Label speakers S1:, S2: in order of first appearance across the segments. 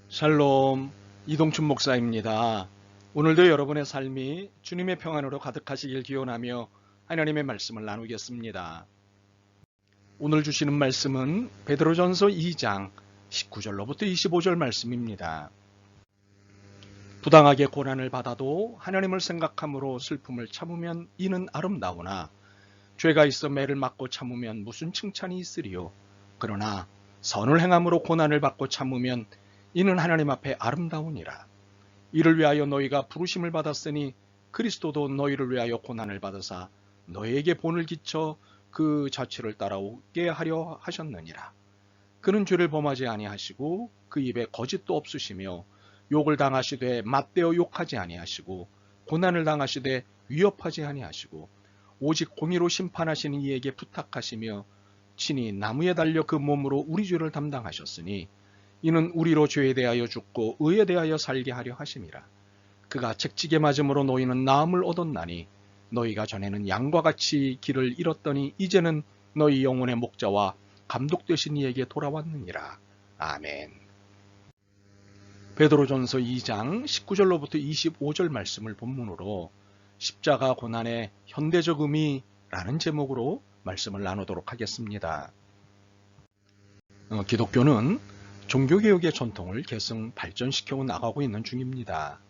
S1: 샬롬, 이동춘 목사입니다. 오늘도 여러분의 삶이 주님의 평안으로 가득하시길 기원하며 하나님의 말씀을 나누겠습니다. 오늘 주시는 말씀은 베드로전서 2장 19절로부터 25절 말씀입니다. 부당하게 고난을 받아도 하나님을 생각함으로 슬픔을 참으면 이는 아름다우나 죄가 있어 매를 맞고 참으면 무슨 칭찬이 있으리요. 그러나 선을 행함으로 고난을 받고 참으면 이는 하나님 앞에 아름다우니라. 이를 위하여 너희가 부르심을 받았으니 그리스도도 너희를 위하여 고난을 받으사 너희에게 본을 끼쳐 그 자취를 따라오게 하려 하셨느니라. 그는 죄를 범하지 아니하시고 그 입에 거짓도 없으시며 욕을 당하시되 맞대어 욕하지 아니하시고 고난을 당하시되 위협하지 아니하시고 오직 공의로 심판하시는 이에게 부탁하시며 친히 나무에 달려 그 몸으로 우리 죄를 담당하셨으니 이는 우리로 죄에 대하여 죽고 의에 대하여 살게 하려 하심이라. 그가 채찍에 맞음으로 너희는 나음을 얻었나니 너희가 전에는 양과 같이 길을 잃었더니 이제는 너희 영혼의 목자와 감독 되신 이에게 돌아왔느니라. 아멘. 베드로전서 2장 19절로부터 25절 말씀을 본문으로 십자가 고난의 현대적 의미라는 제목으로 말씀을 나누도록 하겠습니다. 기독교는 종교개혁의 전통을 계승 발전시켜 나가고 있는 중입니다.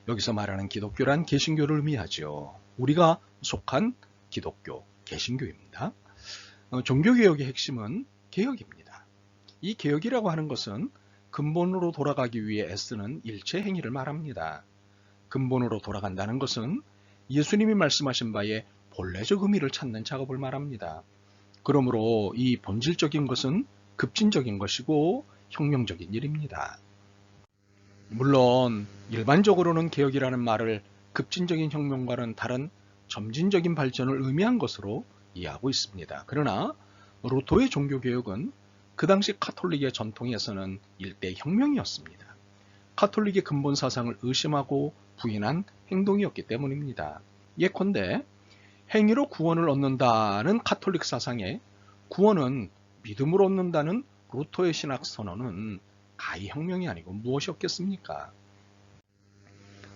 S1: 여기서 말하는 기독교란 개신교를 의미하죠. 우리가 속한 기독교, 개신교입니다. 종교개혁의 핵심은 개혁입니다. 이 개혁이라고 하는 것은 근본으로 돌아가기 위해 애쓰는 일체 행위를 말합니다. 근본으로 돌아간다는 것은 예수님이 말씀하신 바에 본래적 의미를 찾는 작업을 말합니다. 그러므로 이 본질적인 것은 급진적인 것이고 혁명적인 일입니다. 물론 일반적으로는 개혁이라는 말을 급진적인 혁명과는 다른 점진적인 발전을 의미한 것으로 이해하고 있습니다. 그러나 루터의 종교개혁은 그 당시 카톨릭의 전통에서는 일대 혁명이었습니다. 카톨릭의 근본 사상을 의심하고 부인한 행동이었기 때문입니다. 예컨대 행위로 구원을 얻는다는 카톨릭 사상에 구원은 믿음으로 얻는다는 루터의 신학 선언은 가히 혁명이 아니고 무엇이었겠습니까?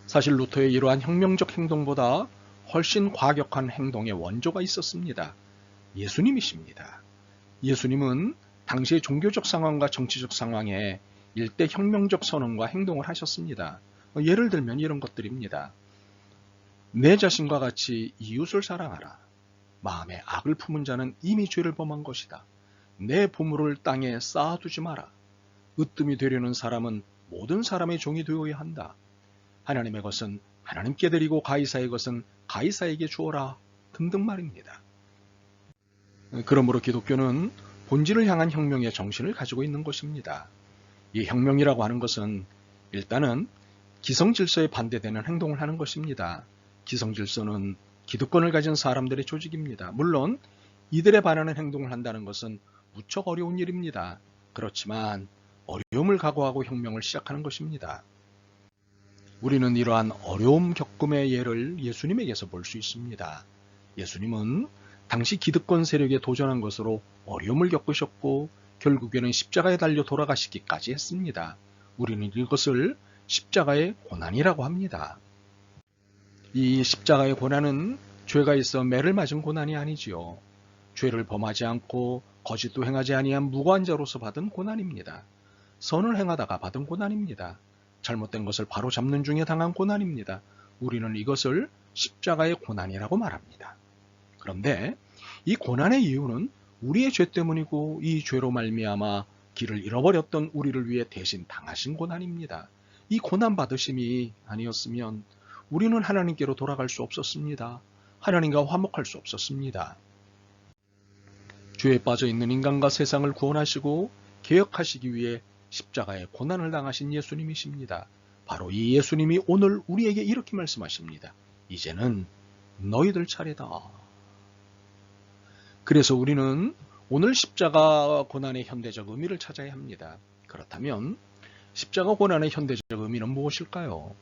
S1: 사실 루터의 이러한 혁명적 행동보다 훨씬 과격한 행동의 원조가 있었습니다. 예수님이십니다. 예수님은 당시의 종교적 상황과 정치적 상황에 일대 혁명적 선언과 행동을 하셨습니다. 예를 들면 이런 것들입니다. 내 자신과 같이 이웃을 사랑하라. 마음에 악을 품은 자는 이미 죄를 범한 것이다. 내 보물을 땅에 쌓아두지 마라. 으뜸이 되려는 사람은 모든 사람의 종이 되어야 한다. 하나님의 것은 하나님께 드리고 가이사의 것은 가이사에게 주어라. 등등 말입니다. 그러므로 기독교는 본질을 향한 혁명의 정신을 가지고 있는 것입니다. 이 혁명이라고 하는 것은 일단은 기성질서에 반대되는 행동을 하는 것입니다. 기성질서는 기득권을 가진 사람들의 조직입니다. 물론 이들에 반하는 행동을 한다는 것은 무척 어려운 일입니다. 그렇지만 어려움을 각오하고 혁명을 시작하는 것입니다. 우리는 이러한 어려움 겪음의 예를 예수님에게서 볼 수 있습니다. 예수님은 당시 기득권 세력에 도전한 것으로 어려움을 겪으셨고 결국에는 십자가에 달려 돌아가시기까지 했습니다. 우리는 이것을 십자가의 고난이라고 합니다. 이 십자가의 고난은 죄가 있어 매를 맞은 고난이 아니지요. 죄를 범하지 않고 거짓도 행하지 아니한 무고한 자로서 받은 고난입니다. 선을 행하다가 받은 고난입니다. 잘못된 것을 바로 잡는 중에 당한 고난입니다. 우리는 이것을 십자가의 고난이라고 말합니다. 그런데 이 고난의 이유는 우리의 죄 때문이고 이 죄로 말미암아 길을 잃어버렸던 우리를 위해 대신 당하신 고난입니다. 이 고난 받으심이 아니었으면 우리는 하나님께로 돌아갈 수 없었습니다. 하나님과 화목할 수 없었습니다. 죄에 빠져 있는 인간과 세상을 구원하시고 개혁하시기 위해 십자가의 고난을 당하신 예수님이십니다. 바로 이 예수님이 오늘 우리에게 이렇게 말씀하십니다. 이제는 너희들 차례다. 그래서 우리는 오늘 십자가 고난의 현대적 의미를 찾아야 합니다. 그렇다면 십자가 고난의 현대적 의미는 무엇일까요?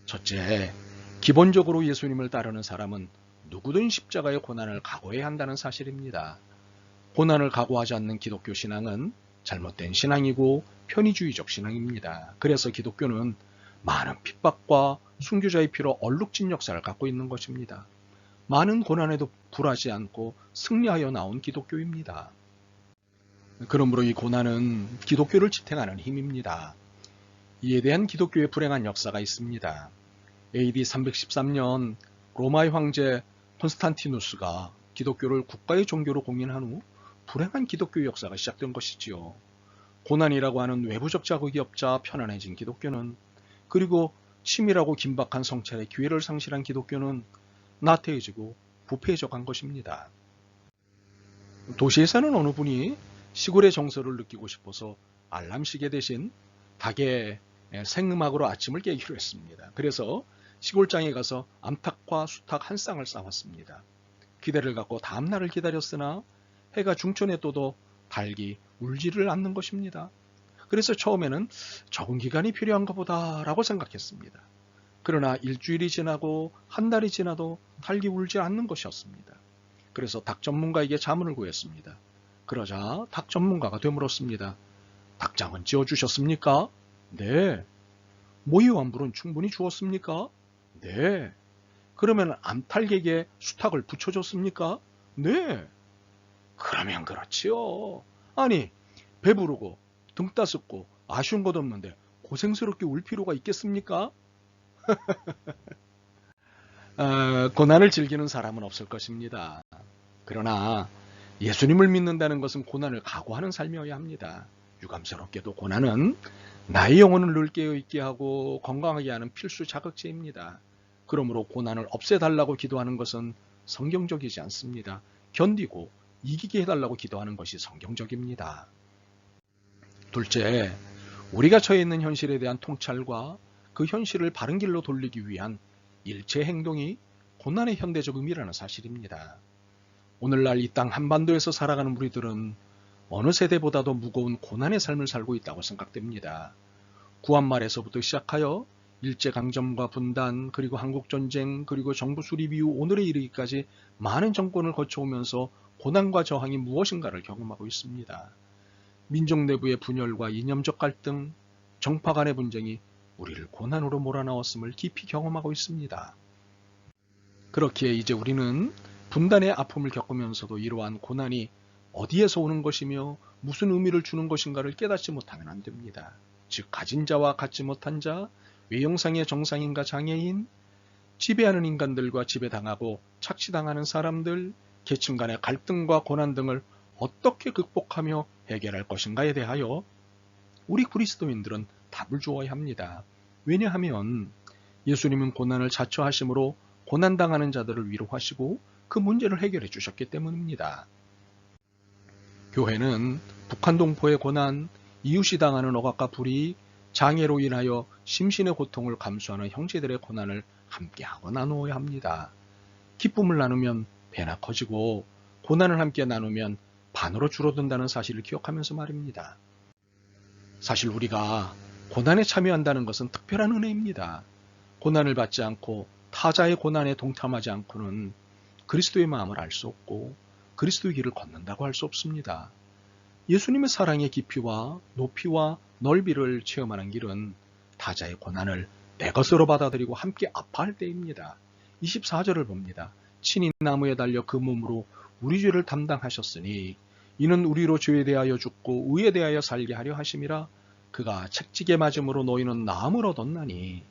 S1: 첫째, 기본적으로 예수님을 따르는 사람은 누구든 십자가의 고난을 각오해야 한다는 사실입니다. 고난을 각오하지 않는 기독교 신앙은 잘못된 신앙이고 편의주의적 신앙입니다. 그래서 기독교는 많은 핍박과 순교자의 피로 얼룩진 역사를 갖고 있는 것입니다. 많은 고난에도 굴하지 않고 승리하여 나온 기독교입니다. 그러므로 이 고난은 기독교를 지탱하는 힘입니다. 이에 대한 기독교의 불행한 역사가 있습니다. AD 313년 로마의 황제 콘스탄티누스가 기독교를 국가의 종교로 공인한 후 불행한 기독교 역사가 시작된 것이지요. 고난이라고 하는 외부적 자극이 없자 편안해진 기독교는, 그리고 치밀하고 긴박한 성찰의 기회를 상실한 기독교는 나태해지고 부패해져 간 것입니다. 도시에서는 어느 분이 시골의 정서를 느끼고 싶어서 알람시계 대신 닭의 생음악으로 아침을 깨기로 했습니다. 그래서 시골장에 가서 암탉과 수탉 한 쌍을 쌓았습니다. 기대를 갖고 다음날을 기다렸으나 해가 중천에 떠도 닭이 울지를 않는 것입니다. 그래서 처음에는 적은 기간이 필요한가 보다라고 생각했습니다. 그러나 일주일이 지나고 한 달이 지나도 닭이 울지 않는 것이었습니다. 그래서 닭 전문가에게 자문을 구했습니다. 그러자 닭 전문가가 되물었습니다. 닭장은 지어주셨습니까? 네. 모이완불은 충분히 주었습니까? 네. 그러면 암탉에게 수탉을 붙여줬습니까? 네. 그러면 그렇지요. 아니, 배부르고 등 따숩고 아쉬운 것 없는데 고생스럽게 울 필요가 있겠습니까? 고난을 즐기는 사람은 없을 것입니다. 그러나 예수님을 믿는다는 것은 고난을 각오하는 삶이어야 합니다. 유감스럽게도 고난은 나의 영혼을 늘 깨어있게 하고 건강하게 하는 필수 자극제입니다. 그러므로 고난을 없애달라고 기도하는 것은 성경적이지 않습니다. 견디고 이기게 해달라고 기도하는 것이 성경적입니다. 둘째, 우리가 처해 있는 현실에 대한 통찰과 그 현실을 바른 길로 돌리기 위한 일체 행동이 고난의 현대적 의미라는 사실입니다. 오늘날 이 땅 한반도에서 살아가는 우리들은 어느 세대보다도 무거운 고난의 삶을 살고 있다고 생각됩니다. 구한말에서부터 시작하여 일제강점과 분단, 그리고 한국전쟁, 그리고 정부 수립 이후 오늘에 이르기까지 많은 정권을 거쳐오면서 고난과 저항이 무엇인가를 경험하고 있습니다. 민족 내부의 분열과 이념적 갈등, 정파 간의 분쟁이 우리를 고난으로 몰아넣었음을 깊이 경험하고 있습니다. 그렇기에 이제 우리는 분단의 아픔을 겪으면서도 이러한 고난이 어디에서 오는 것이며 무슨 의미를 주는 것인가를 깨닫지 못하면 안 됩니다. 즉, 가진 자와 갖지 못한 자, 외형상의 정상인과 장애인, 지배하는 인간들과 지배당하고 착취당하는 사람들, 계층 간의 갈등과 고난 등을 어떻게 극복하며 해결할 것인가에 대하여 우리 그리스도인들은 답을 주어야 합니다. 왜냐하면 예수님은 고난을 자처하심으로 고난당하는 자들을 위로하시고 그 문제를 해결해 주셨기 때문입니다. 교회는 북한 동포의 고난, 이웃이 당하는 억압과 불이익, 장애로 인하여 심신의 고통을 감수하는 형제들의 고난을 함께하고 나누어야 합니다. 기쁨을 나누면 배나 커지고 고난을 함께 나누면 반으로 줄어든다는 사실을 기억하면서 말입니다. 사실 우리가 고난에 참여한다는 것은 특별한 은혜입니다. 고난을 받지 않고 타자의 고난에 동참하지 않고는 그리스도의 마음을 알 수 없고 그리스도의 길을 걷는다고 할 수 없습니다. 예수님의 사랑의 깊이와 높이와 넓이를 체험하는 길은 타자의 고난을 내 것으로 받아들이고 함께 아파할 때입니다. 24절을 봅니다. 친히 나무에 달려 그 몸으로 우리 죄를 담당하셨으니 이는 우리로 죄에 대하여 죽고 의에 대하여 살게 하려 하심이라. 그가 채찍에 맞음으로 너희는 나음을 얻었나니.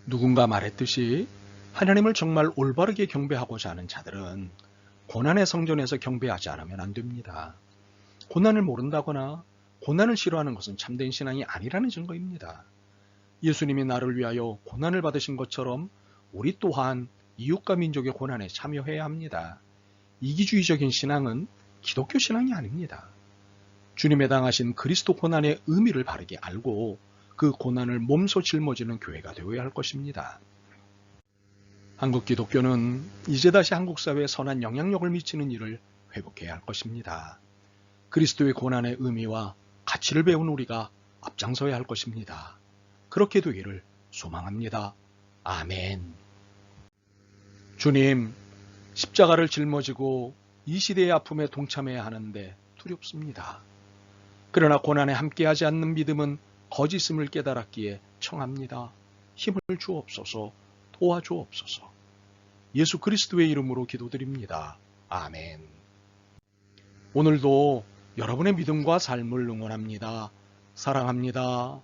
S1: 누군가 말했듯이 하나님을 정말 올바르게 경배하고자 하는 자들은 고난의 성전에서 경배하지 않으면 안 됩니다. 고난을 모른다거나 고난을 싫어하는 것은 참된 신앙이 아니라는 증거입니다. 예수님이 나를 위하여 고난을 받으신 것처럼 우리 또한 이웃과 민족의 고난에 참여해야 합니다. 이기주의적인 신앙은 기독교 신앙이 아닙니다. 주님의 당하신 그리스도 고난의 의미를 바르게 알고 그 고난을 몸소 짊어지는 교회가 되어야 할 것입니다. 한국 기독교는 이제 다시 한국 사회에 선한 영향력을 미치는 일을 회복해야 할 것입니다. 그리스도의 고난의 의미와 가치를 배운 우리가 앞장서야 할 것입니다. 그렇게 되기를 소망합니다. 아멘. 주님, 십자가를 짊어지고 이 시대의 아픔에 동참해야 하는데 두렵습니다. 그러나 고난에 함께하지 않는 믿음은 거짓임을 깨달았기에 청합니다. 힘을 주옵소서, 도와주옵소서. 예수 그리스도의 이름으로 기도드립니다. 아멘. 오늘도 여러분의 믿음과 삶을 응원합니다. 사랑합니다.